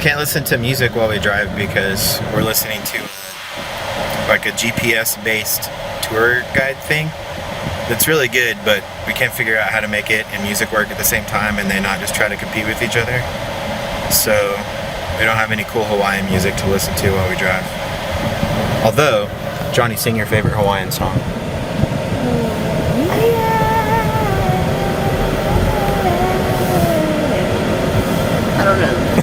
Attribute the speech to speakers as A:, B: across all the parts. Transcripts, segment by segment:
A: can't listen to music while we drive because we're listening to like a GPS-based tour guide thing. That's really good, but we can't figure out how to make it and music work at the same time and they not just try to compete with each other. So we don't have any cool Hawaiian music to listen to while we drive. Although, Johnny, sing your favorite Hawaiian song.
B: I don't know.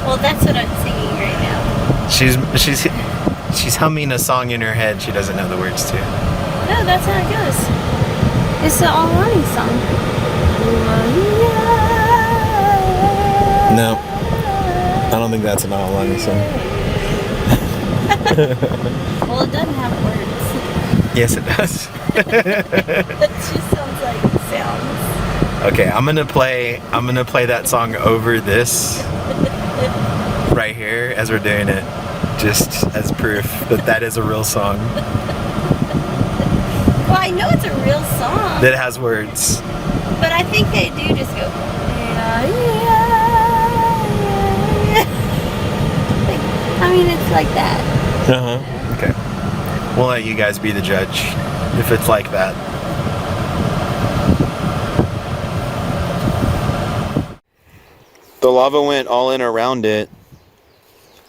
B: Well, that's what I'm singing right now.
A: She's humming a song in her head she doesn't know the words to.
B: No, that's how it goes. It's the Alani song.
A: No, I don't think that's an Alani song.
B: Well, it doesn't have words.
A: Yes, it does.
B: It just sounds like sounds.
A: Okay, I'm gonna play that song over this right here as we're doing it, just as proof that that is a real song.
B: Well, I know it's a real song.
A: That has words.
B: But I think they do just go. I mean, it's like that.
A: Okay. We'll let you guys be the judge if it's like that. The lava went all in around it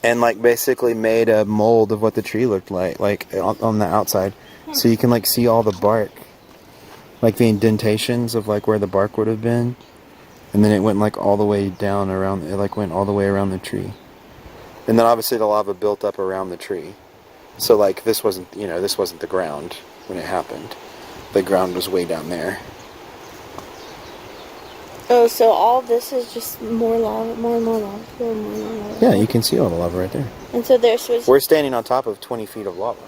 A: and like basically made a mold of what the tree looked like on the outside. So you can like see all the bark, like the indentations of like where the bark would have been. And then it went like all the way down around, it like went all the way around the tree. And then obviously the lava built up around the tree. So like this wasn't the ground when it happened. The ground was way down there.
B: Oh, so all this is just more lava, more and more lava, more and more lava.
A: Yeah, you can see all the lava right there.
B: And so there's...
A: We're standing on top of 20 feet of lava.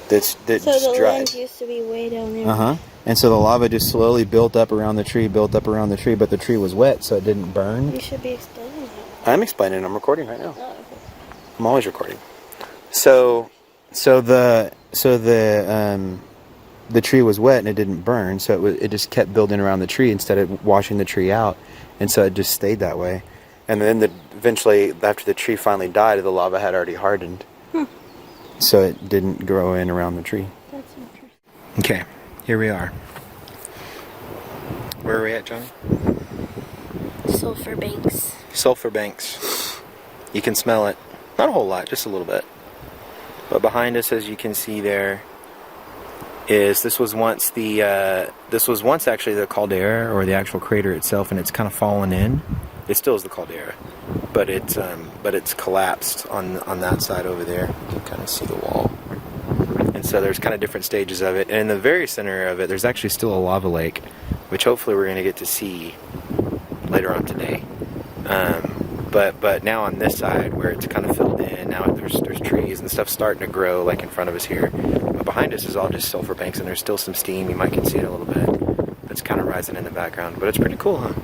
A: That's
B: so the
A: dried.
B: land used to be way down there.
A: And so the lava just slowly built up around the tree, but the tree was wet, so it didn't burn.
B: You should be explaining it.
A: I'm explaining. I'm recording right now.
B: Oh, okay.
A: I'm always recording. So the tree was wet and it didn't burn, so it just kept building around the tree instead of washing the tree out, and so it just stayed that way. And then eventually, after the tree finally died, the lava had already hardened, so it didn't grow in around the tree.
B: That's interesting.
A: Okay, here we are. Where are we at, Johnny?
B: Sulfur banks.
A: Sulfur banks. You can smell it. Not a whole lot, just a little bit. But behind us, as you can see there, this was once actually the caldera, or the actual crater itself, and it's kind of fallen in. It still is the caldera, but it's collapsed on that side over there. You can kind of see the wall. And so there's kind of different stages of it. And in the very center of it, there's actually still a lava lake, which hopefully we're going to get to see later on today. But now on this side, where it's kind of filled in, now there's trees and stuff starting to grow like in front of us here. But behind us is all just sulfur banks, and there's still some steam. You might can see it a little bit. It's kind of rising in the background, but it's pretty cool, huh?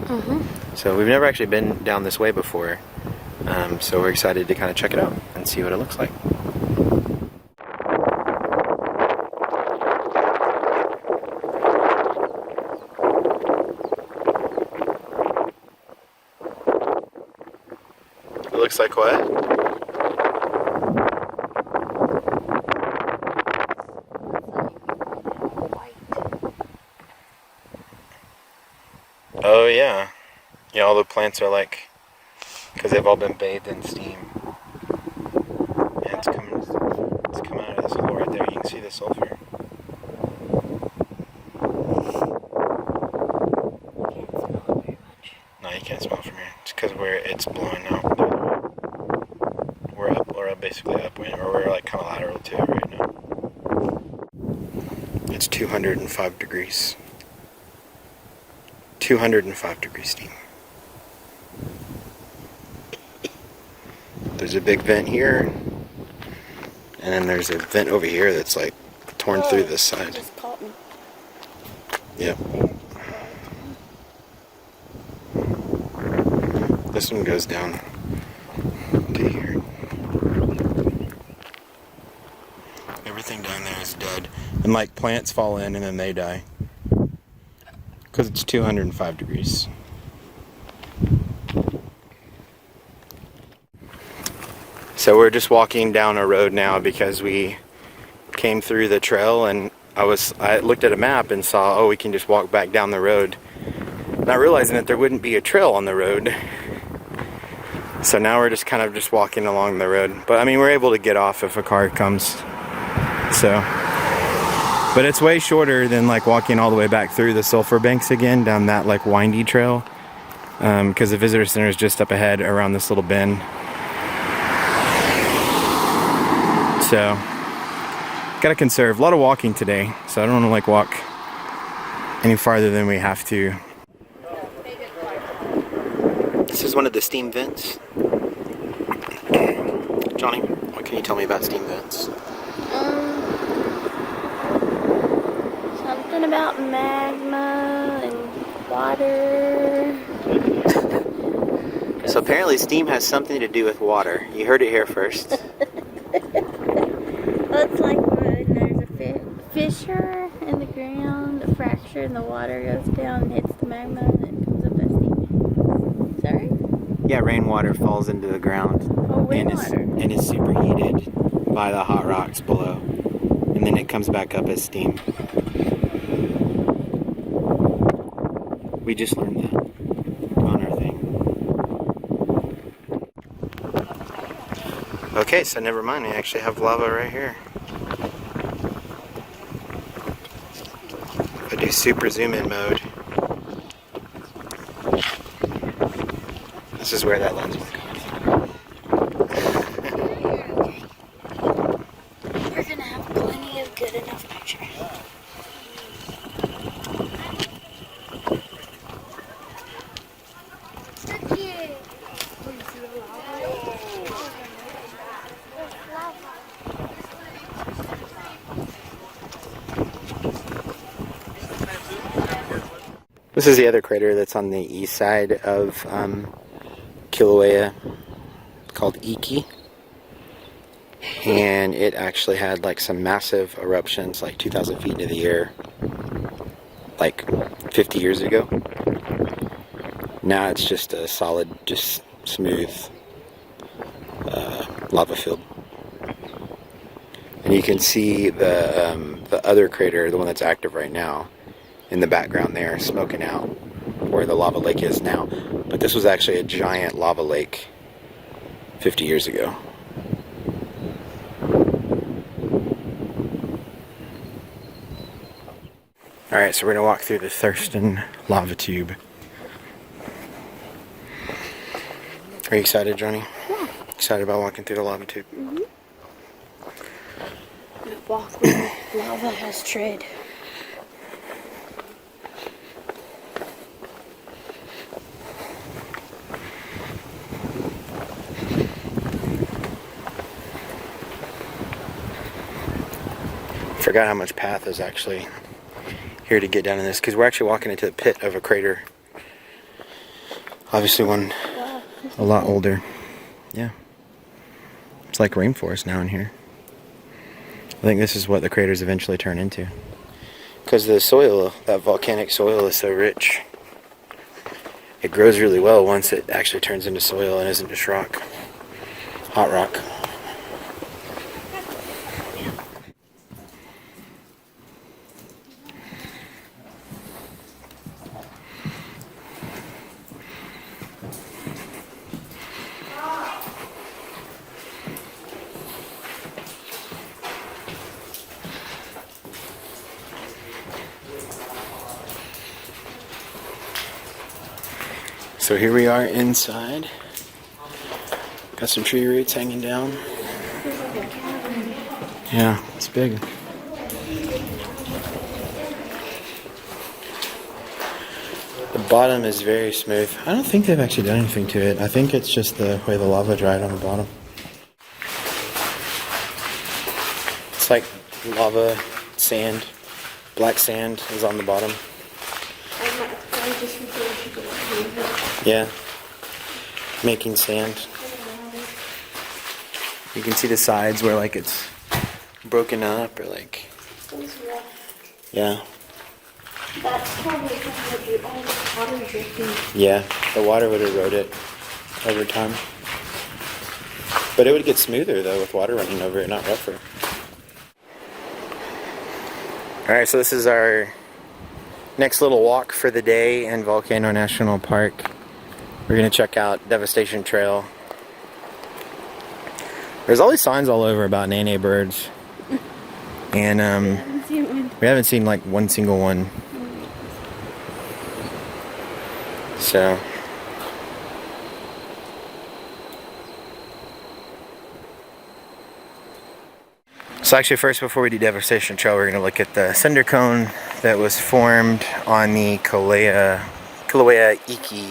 A: So we've never actually been down this way before, so we're excited to kind of check it out and see what it looks like. It looks like what? Oh yeah. Yeah, all the plants are like, because they've all been bathed in steam. And it's coming out of this hole right there. You can see the sulfur. No, you can't smell it from here. It's because it's blowing out. We're basically upwind, or we're like kind of lateral to it right now. It's 205 degrees. 205 degree steam. There's a big vent here, and then there's a vent over here that's like torn through this side.
B: Just caught me.
A: Yep. This one goes down to here. Everything down there is dead. And like plants fall in and then they die. Because it's 205 degrees. So we're just walking down a road now because we came through the trail, and I looked at a map and saw, oh, we can just walk back down the road, not realizing that there wouldn't be a trail on the road. So now we're just kind of just walking along the road. But I mean, we're able to get off if a car comes. So, but it's way shorter than like walking all the way back through the sulfur banks again down that like windy trail, because the visitor center is just up ahead around this little bend. So gotta conserve. A lot of walking today, so I don't want to like walk any farther than we have to. This is one of the steam vents. Johnny, what can you tell me about steam vents?
B: Something about magma and water.
A: So apparently steam has something to do with water. You heard it here first.
B: Well, it's like when there's a fissure in the ground, a fracture, and the water goes down and hits the magma, and it comes up as steam. Is that right?
A: Yeah, rainwater falls into the ground.
B: Oh, rainwater.
A: And is superheated by the hot rocks below. And then it comes back up as steam. We just learned that on our thing. Okay, so never mind. I actually have lava right here. If I do super zoom in mode, this is where that lens will come.
B: We're gonna have plenty of good enough pictures.
A: This is the other crater that's on the east side of Kilauea, called Iki. And it actually had like some massive eruptions, like 2,000 feet into the air, like 50 years ago. Now it's just a solid, just smooth lava field. And you can see the other crater, the one that's active right now, in the background there, smoking out where the lava lake is now. But this was actually a giant lava lake 50 years ago. Alright, so we're going to walk through the Thurston lava tube. Are you excited, Johnny?
B: Yeah.
A: Excited about walking through the lava tube?
B: Mm-hmm. Walk where lava has tread.
A: Forgot how much path is actually here to get down in this, because we're actually walking into the pit of a crater. Obviously one a lot older. Yeah. It's like rainforest now in here. I think this is what the craters eventually turn into. Because the soil, that volcanic soil, is so rich. It grows really well once it actually turns into soil and isn't just rock. Hot rock. So here we are inside. Got some tree roots hanging down. Yeah, it's big. The bottom is very smooth. I don't think they've actually done anything to it. I think it's just the way the lava dried on the bottom. It's like lava, sand, black sand is on the bottom. Yeah, making sand. You can see the sides where like it's broken up or like, yeah.
B: That's probably because all the water dripping.
A: Yeah, the water would erode it over time. But But it would get smoother though with water running over it, not rougher. Alright, so this is our next little walk for the day in Volcano National Park. We're going to check out Devastation Trail. There's all these signs all over about nene birds. And we haven't seen like one single one. So actually first, before we do Devastation Trail, we're going to look at the cinder cone that was formed on the Kilauea Iki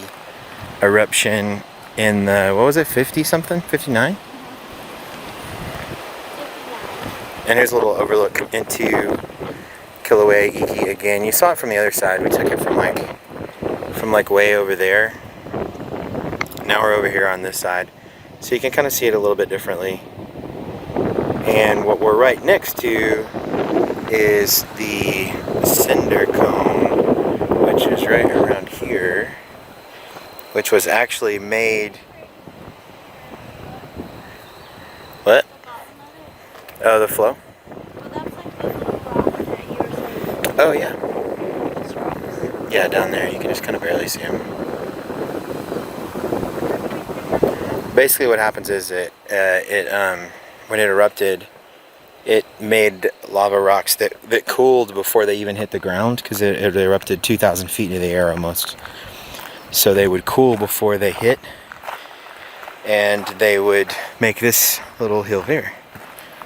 A: eruption in the, what was it, 50 something? 59? And here's a little overlook into Kilauea Iki again. You saw it from the other side. We took it from like way over there. Now we're over here on this side. So you can kind of see it a little bit differently. And what we're right next to is the cinder cone, which is right around here, which was actually made... What? Oh, the flow? Oh, yeah. Yeah, down there. You can just kind of barely see them. Basically what happens is when it erupted, it made lava rocks that cooled before they even hit the ground, because it erupted 2,000 feet into the air almost. So they would cool before they hit, and they would make this little hill here.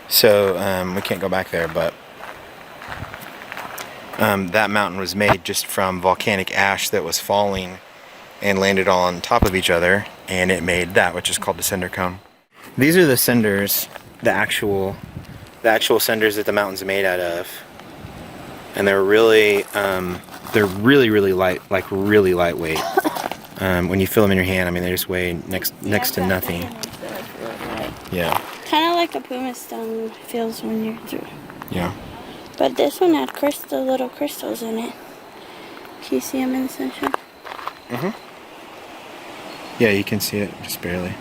A: So we can't go back there, but that mountain was made just from volcanic ash that was falling and landed on top of each other, and it made that, which is called the cinder cone. These are the cinders, the actual cinders that the mountain's made out of, and they're really light, like really lightweight. When you feel them in your hand, I mean, they just weigh next to nothing. Yeah.
B: Kind of like a pumice stone feels when you're through.
A: Yeah.
B: But this one had little crystals in it. Can you see them in the sunshine?
A: Mhm. Yeah, you can see it just barely.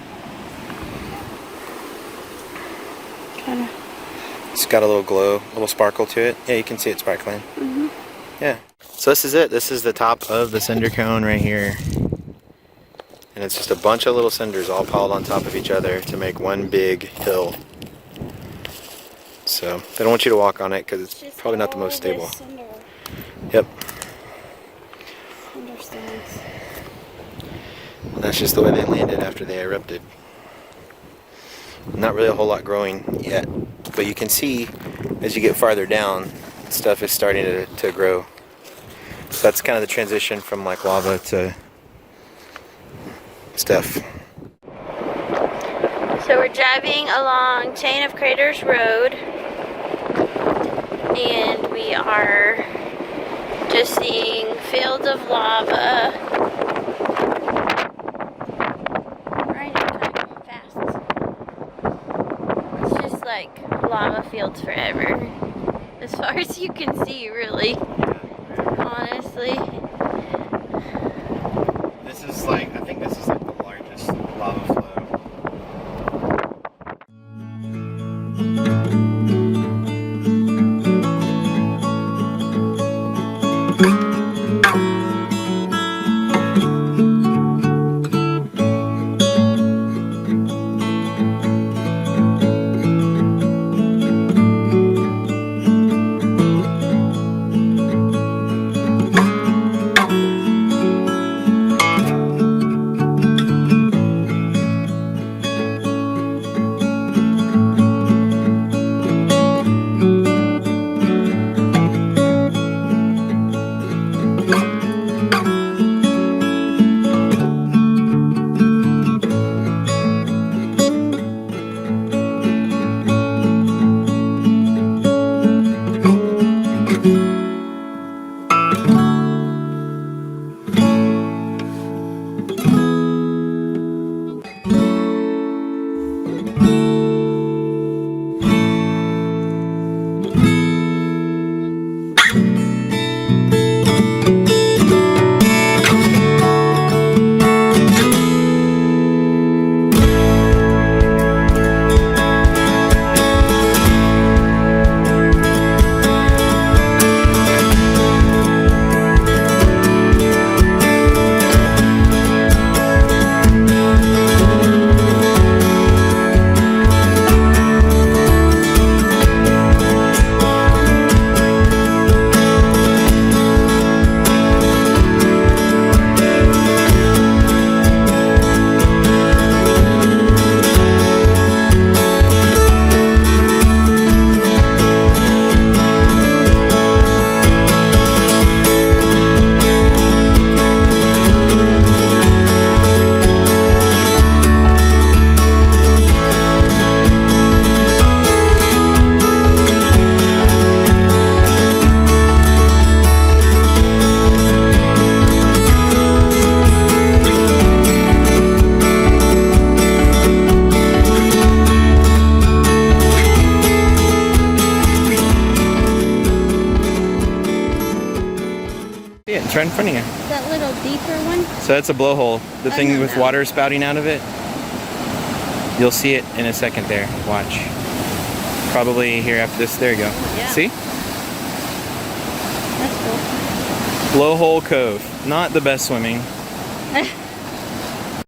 B: Kinda.
A: It's got a little glow, a little sparkle to it. Yeah, you can see it sparkling.
B: Mhm.
A: Yeah. So this is it. This is the top of the cinder cone right here. And it's just a bunch of little cinders all piled on top of each other to make one big hill. So they don't want you to walk on it because it's probably not the most stable. Yep.
B: Cinder stones.
A: That's just the way they landed after they erupted. Not really a whole lot growing yet, but you can see as you get farther down, stuff is starting to grow. So that's kind of the transition from like lava to stuff.
B: So we're driving along Chain of Craters Road, and we are just seeing fields of lava. Right, kind of fast. It's just like lava fields forever, as far as you can see, really. Honestly.
A: This is like, I think this is like the largest lava flow. It's right in front of you.
B: That little deeper one?
A: So that's a blowhole. The thing
B: no,
A: with
B: no.
A: water spouting out of it. You'll see it in a second there. Watch. Probably here after this. There you go.
B: Yeah.
A: See?
B: That's cool.
A: Blowhole Cove. Not the best swimming.